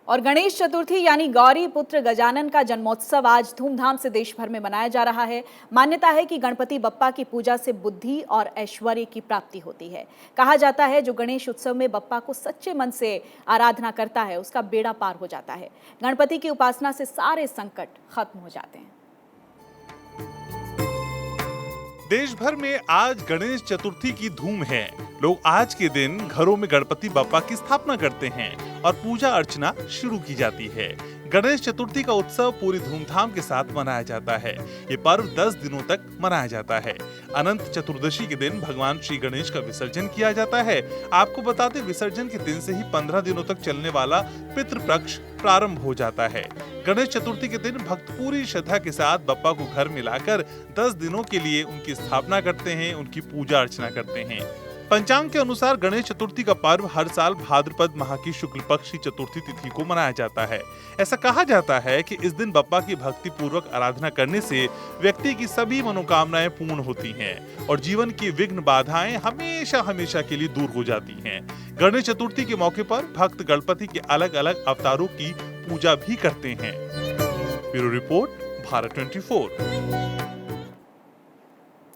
और गणेश चतुर्थी यानी गौरी पुत्र गजानन का जन्मोत्सव आज धूमधाम से देश भर में मनाया जा रहा है। मान्यता है कि गणपति बप्पा की पूजा से बुद्धि और ऐश्वर्य की प्राप्ति होती है। कहा जाता है जो गणेश उत्सव में बप्पा को सच्चे मन से आराधना करता है उसका बेड़ा पार हो जाता है। गणपति की उपासना से सारे संकट खत्म हो जाते हैं। देश भर में आज गणेश चतुर्थी की धूम है। लोग आज के दिन घरों में गणपति बप्पा की स्थापना करते हैं और पूजा अर्चना शुरू की जाती है। गणेश चतुर्थी का उत्सव पूरी धूमधाम के साथ मनाया जाता है। ये पर्व 10 दिनों तक मनाया जाता है। अनंत चतुर्दशी के दिन भगवान श्री गणेश का विसर्जन किया जाता है। आपको बता दें, विसर्जन के दिन से ही 15 दिनों तक चलने वाला पितृपक्ष प्रारंभ हो जाता है। गणेश चतुर्थी के दिन भक्त पूरी श्रद्धा के साथ बप्पा को घर में लाकर 10 दिनों के लिए उनकी स्थापना करते हैं, उनकी पूजा अर्चना करते हैं। पंचांग के अनुसार गणेश चतुर्थी का पर्व हर साल भाद्रपद माह की शुक्ल पक्ष की चतुर्थी तिथि को मनाया जाता है। ऐसा कहा जाता है कि इस दिन बप्पा की भक्ति पूर्वक आराधना करने से व्यक्ति की सभी मनोकामनाएं पूर्ण होती हैं और जीवन की विघ्न बाधाएं हमेशा हमेशा के लिए दूर हो जाती हैं। गणेश चतुर्थी के मौके पर भक्त गणपति के अलग अलग अवतारों की पूजा भी करते हैं। Bureau report, Bharat 24।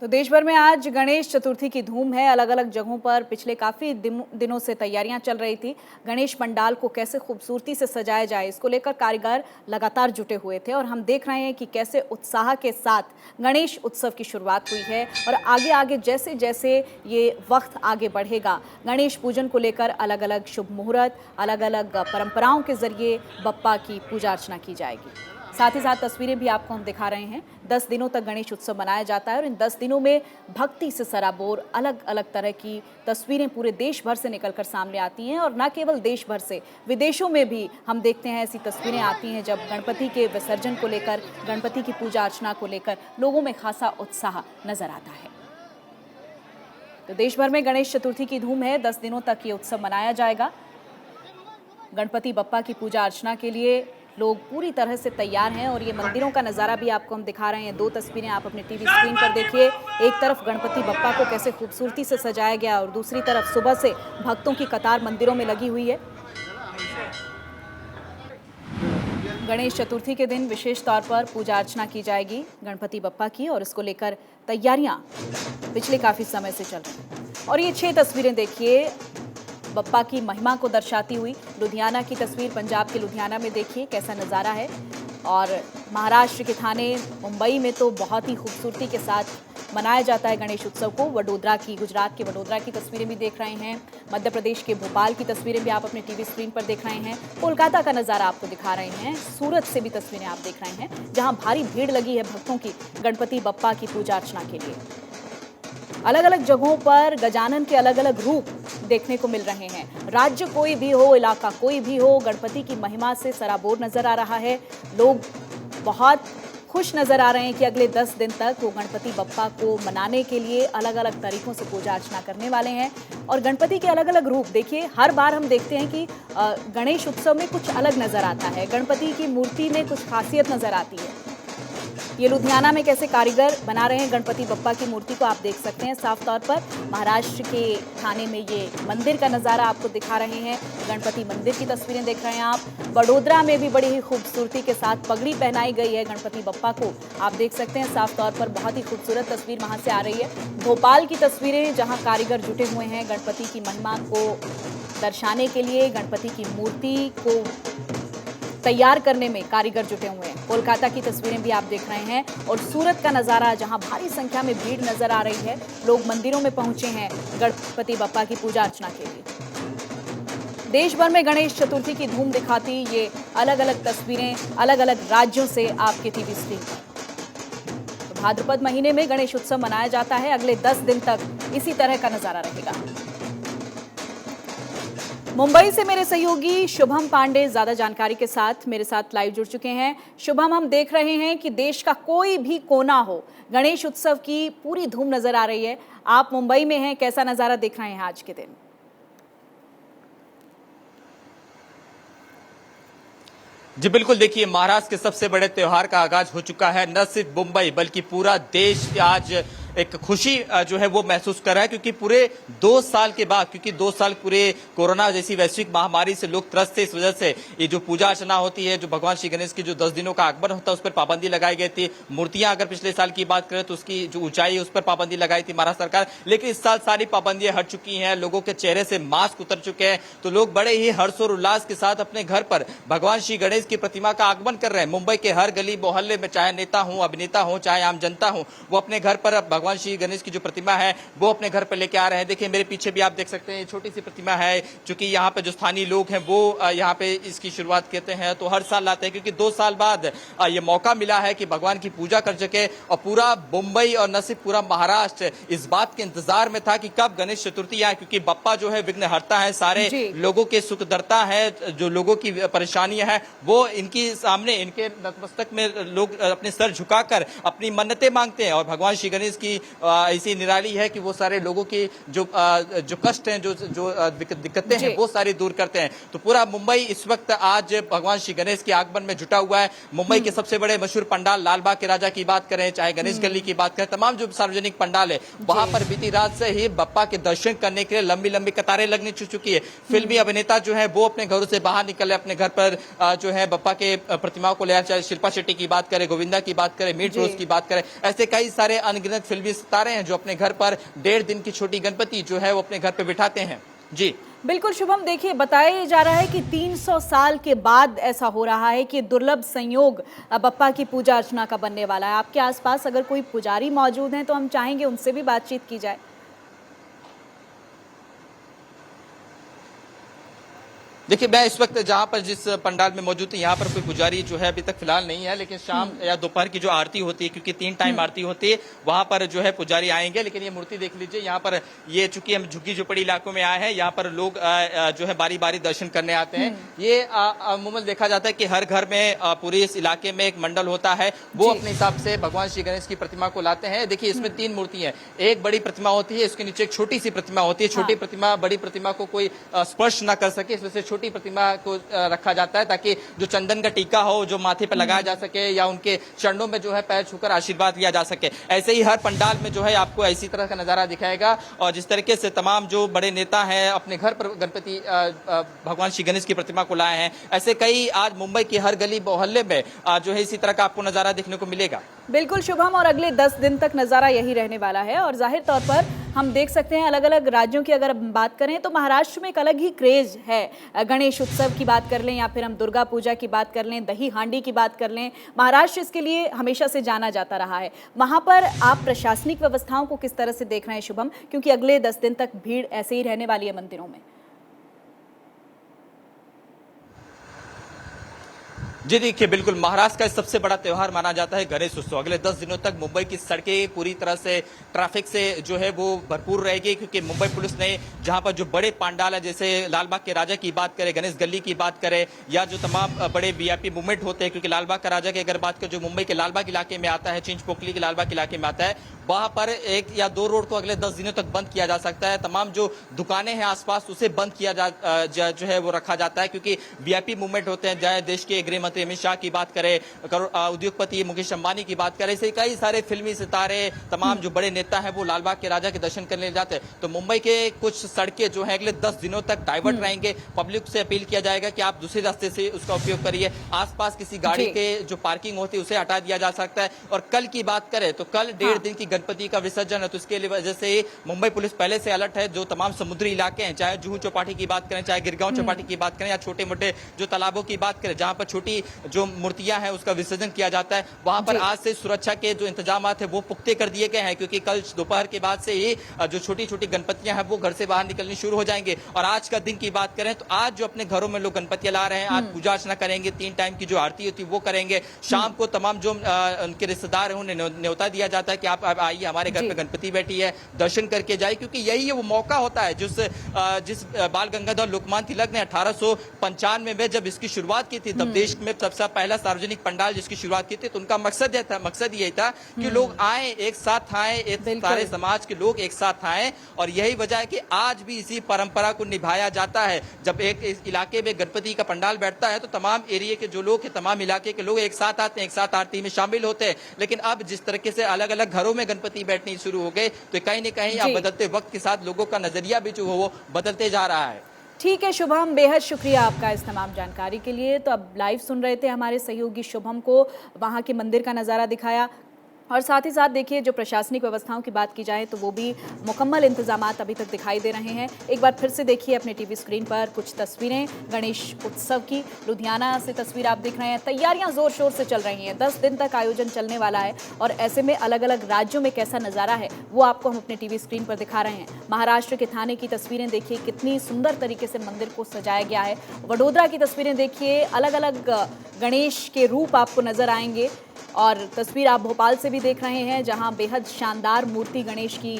तो देश भर में आज गणेश चतुर्थी की धूम है। अलग अलग जगहों पर पिछले काफी दिनों से तैयारियां चल रही थी। गणेश पंडाल को कैसे खूबसूरती से सजाया जाए, इसको लेकर कारीगर लगातार जुटे हुए थे और हम देख रहे हैं कि कैसे उत्साह के साथ गणेश उत्सव की शुरुआत हुई है। और आगे आगे जैसे जैसे ये वक्त आगे बढ़ेगा, गणेश पूजन को लेकर अलग अलग शुभ मुहूर्त, अलग अलग परंपराओं के जरिए बप्पा की पूजा अर्चना की जाएगी। साथ ही साथ तस्वीरें भी आपको हम दिखा रहे हैं। 10 दिनों तक गणेश उत्सव मनाया जाता है और इन 10 दिनों में भक्ति से सराबोर अलग अलग तरह की तस्वीरें पूरे देश भर से निकलकर सामने आती हैं। और न केवल देश भर से, विदेशों में भी हम देखते हैं ऐसी तस्वीरें आती हैं जब गणपति के विसर्जन को लेकर, गणपति की पूजा अर्चना को लेकर लोगों में खासा उत्साह नजर आता है। तो देश भर में गणेश चतुर्थी की धूम है। 10 दिनों तक ये उत्सव मनाया जाएगा। गणपति बप्पा की पूजा अर्चना के लिए लोग पूरी तरह से तैयार हैं और ये मंदिरों का नज़ारा भी आपको हम दिखा रहे हैं। 2 तस्वीरें आप अपने टीवी स्क्रीन पर देखिए। एक तरफ गणपति बप्पा को कैसे खूबसूरती से सजाया गया और दूसरी तरफ सुबह से भक्तों की कतार मंदिरों में लगी हुई है। गणेश चतुर्थी के दिन विशेष तौर पर पूजा अर्चना की जाएगी गणपति बप्पा की और इसको लेकर तैयारियां पिछले काफ़ी समय से चल रही हैं। और ये 6 तस्वीरें देखिए बप्पा की महिमा को दर्शाती हुई। लुधियाना की तस्वीर, पंजाब के लुधियाना में देखिए कैसा नज़ारा है। और महाराष्ट्र के थाने, मुंबई में तो बहुत ही खूबसूरती के साथ मनाया जाता है गणेश उत्सव को। वडोदरा की, गुजरात के वडोदरा की तस्वीरें भी देख रहे हैं। मध्य प्रदेश के भोपाल की तस्वीरें भी आप अपने टीवी स्क्रीन पर देख रहे हैं। कोलकाता का नज़ारा आपको दिखा रहे हैं। सूरत से भी तस्वीरें आप देख रहे हैं जहाँ भारी भीड़ लगी है भक्तों की गणपति बप्पा की पूजा अर्चना के लिए। अलग अलग जगहों पर गजानन के अलग अलग रूप देखने को मिल रहे हैं। राज्य कोई भी हो, इलाका कोई भी हो, गणपति की महिमा से सराबोर नजर आ रहा है। लोग बहुत खुश नजर आ रहे हैं कि अगले 10 दिन तक वो गणपति बप्पा को मनाने के लिए अलग अलग तरीकों से पूजा अर्चना करने वाले हैं। और गणपति के अलग अलग रूप देखिए, हर बार हम देखते हैं कि गणेश उत्सव में कुछ अलग नजर आता है। गणपति की मूर्ति में कुछ खासियत नजर आती है। ये लुधियाना में कैसे कारीगर बना रहे हैं गणपति बप्पा की मूर्ति को आप देख सकते हैं साफ तौर पर। महाराष्ट्र के थाने में ये मंदिर का नज़ारा आपको दिखा रहे हैं। गणपति मंदिर की तस्वीरें देख रहे हैं आप। वडोदरा में भी बड़ी ही खूबसूरती के साथ पगड़ी पहनाई गई है गणपति बप्पा को, आप देख सकते हैं साफ तौर पर। बहुत ही खूबसूरत तस्वीर वहाँ से आ रही है। भोपाल की तस्वीरें जहाँ कारीगर जुटे हुए हैं गणपति की महिमा को दर्शाने के लिए, गणपति की मूर्ति को तैयार करने में कारीगर जुटे हुए हैं। कोलकाता की तस्वीरें भी आप देख रहे हैं। और सूरत का नज़ारा जहां भारी संख्या में भीड़ नजर आ रही है, लोग मंदिरों में पहुंचे हैं गणपति बप्पा की पूजा अर्चना के लिए। देश भर में गणेश चतुर्थी की धूम दिखाती ये अलग अलग तस्वीरें अलग अलग राज्यों से आपके टीवी स्क्रीन पर। तो भाद्रपद महीने में गणेश उत्सव मनाया जाता है। अगले 10 दिन तक इसी तरह का नज़ारा रहेगा। मुंबई से मेरे सहयोगी शुभम पांडे ज्यादा जानकारी के साथ मेरे साथ लाइव जुड़ चुके हैं। शुभम, हम देख रहे हैं कि देश का कोई भी कोना हो, गणेश उत्सव की पूरी धूम नजर आ रही है। आप मुंबई में हैं, कैसा नजारा देख रहे हैं आज के दिन? जी बिल्कुल, देखिए महाराष्ट्र के सबसे बड़े त्योहार का आगाज हो चुका है। न सिर्फ मुंबई बल्कि पूरा देश आज एक खुशी जो है वो महसूस कर रहा है, क्योंकि पूरे 2 साल के बाद, क्योंकि 2 साल पूरे कोरोना जैसी वैश्विक महामारी से लोग त्रस्त थे, इस वजह से ये जो पूजा अर्चना होती है, जो भगवान श्री गणेश की जो 10 दिनों का आगमन होता है, उस पर पाबंदी लगाई गई थी। मूर्तियां अगर पिछले साल की बात करें तो उसकी जो ऊंचाई है उस पर पाबंदी लगाई थी महाराष्ट्र सरकार, लेकिन इस साल सारी पाबंदियां हट चुकी हैं, लोगों के चेहरे से मास्क उतर चुके हैं, तो लोग बड़े ही हर्ष और उल्लास के साथ अपने घर पर भगवान श्री गणेश की प्रतिमा का आगमन कर रहे हैं। मुंबई के हर गली मोहल्ले में, चाहे नेता हो, अभिनेता हो, चाहे आम जनता हो, वो अपने घर पर भगवान श्री गणेश की जो प्रतिमा है वो अपने घर पर लेके आ रहे हैं। देखिए मेरे पीछे भी आप देख सकते हैं, छोटी सी प्रतिमा है, क्योंकि यहाँ पे जो स्थानीय लोग हैं वो यहाँ पे इसकी शुरुआत करते हैं, तो हर साल लाते हैं, क्योंकि 2 साल बाद ये मौका मिला है कि भगवान की पूजा कर सके। और पूरा मुंबई और न सिर्फ पूरा महाराष्ट्र इस बात के इंतजार में था कि कब गणेश चतुर्थी आए, क्योंकि बप्पा जो है विघ्नहर्ता है, सारे लोगों के सुखदर्ता है, जो लोगों की परेशानियां हैं वो इनकी सामने, इनके नतमस्तक में लोग अपने सर झुकाकर अपनी मन्नतें मांगते हैं। और भगवान श्री गणेश की ऐसी निराली है कि वो सारे लोगों की जो कष्ट हैं, जो दिक्कतें हैं वो सारी दूर करते हैं। तो पूरा मुंबई इस वक्त आज भगवान श्री गणेश के आगमन में जुटा हुआ है। मुंबई के सबसे बड़े मशहूर पंडाल लाल बाग के राजा की बात करें, चाहे गणेश गली की बात करें, तमाम जो सार्वजनिक पंडाल है वहां पर बीती रात से ही बप्पा के दर्शन करने के लिए लंबी लंबी कतारें लगने चुकी है। फिल्मी अभिनेता जो है वो अपने घरों से बाहर निकले, अपने घर पर जो है बप्पा के प्रतिमाओं को ले आए, चाहे शिल्पा शेट्टी की बात करें, गोविंदा की बात करें, मीट रोज की बात करें, ऐसे कई सारे अनगिनत फिल्मी सितारे हैं जो अपने घर पर 1.5 दिन की छोटी गणपति जो है वो अपने घर पर बिठाते हैं। जी बिल्कुल शुभम, देखिए बताया जा रहा है कि 300 साल के बाद ऐसा हो रहा है कि दुर्लभ संयोग बप्पा की पूजा अर्चना का बनने वाला है। आपके आसपास अगर कोई पुजारी मौजूद हैं तो हम चाहेंगे उनसे भी बातचीत की जाए। देखिए मैं इस वक्त जहां पर जिस पंडाल में मौजूद है यहाँ पर कोई पुजारी जो है अभी तक फिलहाल नहीं है, लेकिन शाम या दोपहर की जो आरती होती है, क्योंकि 3 टाइम आरती होती है, वहां पर जो है पुजारी आएंगे। लेकिन ये मूर्ति देख लीजिए, यहाँ पर ये चूंकि हम झुग्गी झोपड़ी इलाकों में आए हैं, यहाँ पर लोग जो है बारी बारी दर्शन करने आते हैं। ये अमूमन देखा जाता है कि हर घर में पूरे इस इलाके में एक मंडल होता है, वो अपने हिसाब से भगवान श्री गणेश की प्रतिमा को लाते हैं। देखिए इसमें 3 मूर्ति है, एक बड़ी प्रतिमा होती है, इसके नीचे एक छोटी सी प्रतिमा होती है। छोटी प्रतिमा बड़ी प्रतिमा को कोई स्पर्श न कर सके, इस वजह से छोटी प्रतिमा को रखा जाता है, ताकि जो चंदन का टीका हो जो माथे पर लगाया जा सके या उनके चरणों में जो है पैर छूकर आशीर्वाद लिया जा सके। ऐसे ही हर पंडाल में जो है आपको ऐसी तरह का नजारा दिखाएगा। और जिस तरीके से तमाम जो बड़े नेता हैं अपने घर पर गणपति भगवान श्री गणेश की प्रतिमा को लाए हैं, ऐसे कई आज मुंबई की हर गली मोहल्ले में जो है इसी तरह का आपको नजारा देखने को मिलेगा। बिल्कुल शुभम, और अगले 10 दिन तक नजारा यही रहने वाला है। और जाहिर तौर पर हम देख सकते हैं अलग अलग राज्यों की अगर बात करें तो महाराष्ट्र में एक अलग ही क्रेज है। गणेश उत्सव की बात कर लें या फिर हम दुर्गा पूजा की बात कर लें, दही हांडी की बात कर लें, महाराष्ट्र इसके लिए हमेशा से जाना जाता रहा है। वहां पर आप प्रशासनिक व्यवस्थाओं को किस तरह से देख रहे हैं शुभम, क्योंकि अगले 10 दिन तक भीड़ ऐसे ही रहने वाली है मंदिरों में? जी देखिए बिल्कुल, महाराष्ट्र का सबसे बड़ा त्योहार माना जाता है गणेश उत्सव। अगले 10 दिनों तक मुंबई की सड़कें पूरी तरह से ट्रैफिक से जो है वो भरपूर रहेगी, क्योंकि मुंबई पुलिस ने जहां पर जो बड़े पंडाल है, जैसे लालबाग के राजा की बात करें, गणेश गली की बात करें, या जो तमाम बड़े वीआईपी मूवमेंट होते हैं, क्योंकि लालबाग का राजा की अगर बात करें जो मुंबई के लालबाग इलाके में आता है, चिंच पोकली के लालबाग इलाके में आता है, वहां पर 1 या 2 रोड को अगले 10 दिनों तक बंद किया जा सकता है। तमाम जो दुकानें हैं आसपास उसे बंद किया जो है वो रखा जाता है, क्योंकि वीआईपी मूवमेंट होते हैं। चाहे देश के गृह मंत्री अमित शाह की बात करें, उद्योगपति मुकेश अंबानी की बात करें, ऐसे कई सारे फिल्मी सितारे, तमाम जो बड़े नेता हैं वो लालबाग के राजा के दर्शन करने जाते हैं। तो मुंबई के कुछ सड़कें जो है अगले 10 दिनों तक डाइवर्ट रहेंगे। पब्लिक से अपील किया जाएगा कि आप दूसरे रास्ते से उसका उपयोग करिए। आसपास किसी गाड़ी के जो पार्किंग होती है उसे हटा दिया जा सकता है। और कल की बात करें तो कल 1.5 दिन की गणपति का विसर्जन है, तो इसके वजह से मुंबई पुलिस पहले से अलर्ट है। जो तमाम समुद्री इलाके हैं, चाहे जुहू चौपाटी की बात करें, चाहे गिरगांव चौपाटी की बात करें, या छोटे मोटे जो तालाबों की बात करें जहां पर छोटी जो मूर्तियां हैं उसका विसर्जन किया जाता है, वहां पर आज से सुरक्षा के जो इंतजाम है वो पुख्ते कर दिए गए हैं, क्योंकि कल दोपहर के बाद से ही जो छोटी छोटी गणपतियां हैं वो घर से बाहर निकलनी शुरू हो जाएंगे। और आज का दिन की बात करें तो आज जो अपने घरों में लोग गणपतियां ला रहे हैं, आज पूजा अर्चना करेंगे, 3 टाइम की जो आरती होती है वो करेंगे। शाम को तमाम जो उनके रिश्तेदार हैं उन्हें न्योता दिया जाता है कि आप आइए हमारे घर पे गणपति बैठी है, दर्शन करके जाए, क्योंकि यही वो मौका होता है जिस बाल गंगाधर लोकमान्य तिलक ने 1895 में जब इसकी शुरुआत की थी, तब देश में में सबसे पहला सार्वजनिक पंडाल जिसकी शुरुआत की थी, तो उनका मकसद यही था कि लोग आए, एक साथ आए, एक सारे समाज के लोग एक साथ आए। और यही वजह है कि आज भी इसी परंपरा को निभाया जाता है। जब एक इस इलाके में गणपति का पंडाल बैठता है तो तमाम एरिया के जो लोग हैं, तमाम इलाके के लोग एक साथ आते हैं, एक साथ आरती में शामिल होते हैं। लेकिन अब जिस तरीके से अलग अलग घरों में गणपति बैठने शुरू हो गए, तो कहीं न कहीं अब बदलते वक्त के साथ लोगों का नजरिया भी जो वो बदलते जा रहा है। ठीक है शुभम, बेहद शुक्रिया आपका इस तमाम जानकारी के लिए। तो अब लाइव सुन रहे थे हमारे सहयोगी शुभम को, वहाँ के मंदिर का नज़ारा दिखाया। और साथ ही साथ देखिए, जो प्रशासनिक व्यवस्थाओं की बात की जाए तो वो भी मुकम्मल इंतजामात अभी तक दिखाई दे रहे हैं। एक बार फिर से देखिए अपने टीवी स्क्रीन पर कुछ तस्वीरें गणेश उत्सव की। लुधियाना से तस्वीर आप देख रहे हैं। तैयारियां जोर शोर से चल रही हैं। 10 दिन तक आयोजन चलने वाला है और ऐसे में अलग अलग राज्यों में कैसा नज़ारा है वो आपको हम अपने टीवी स्क्रीन पर दिखा रहे हैं। महाराष्ट्र के थाने की तस्वीरें देखिए, कितनी सुंदर तरीके से मंदिर को सजाया गया है। वडोदरा की तस्वीरें देखिए, अलग अलग गणेश के रूप आपको नजर आएंगे। और तस्वीर आप भोपाल से भी देख रहे हैं, जहां बेहद शानदार मूर्ति गणेश की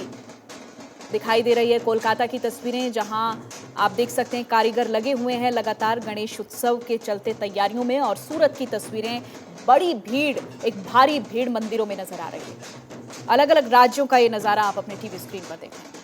दिखाई दे रही है। कोलकाता की तस्वीरें, जहां आप देख सकते हैं कारीगर लगे हुए हैं लगातार गणेश उत्सव के चलते तैयारियों में। और सूरत की तस्वीरें, बड़ी भीड़, एक भारी भीड़ मंदिरों में नजर आ रही है। अलग अलग राज्यों का ये नज़ारा आप अपने टीवी स्क्रीन पर देखें।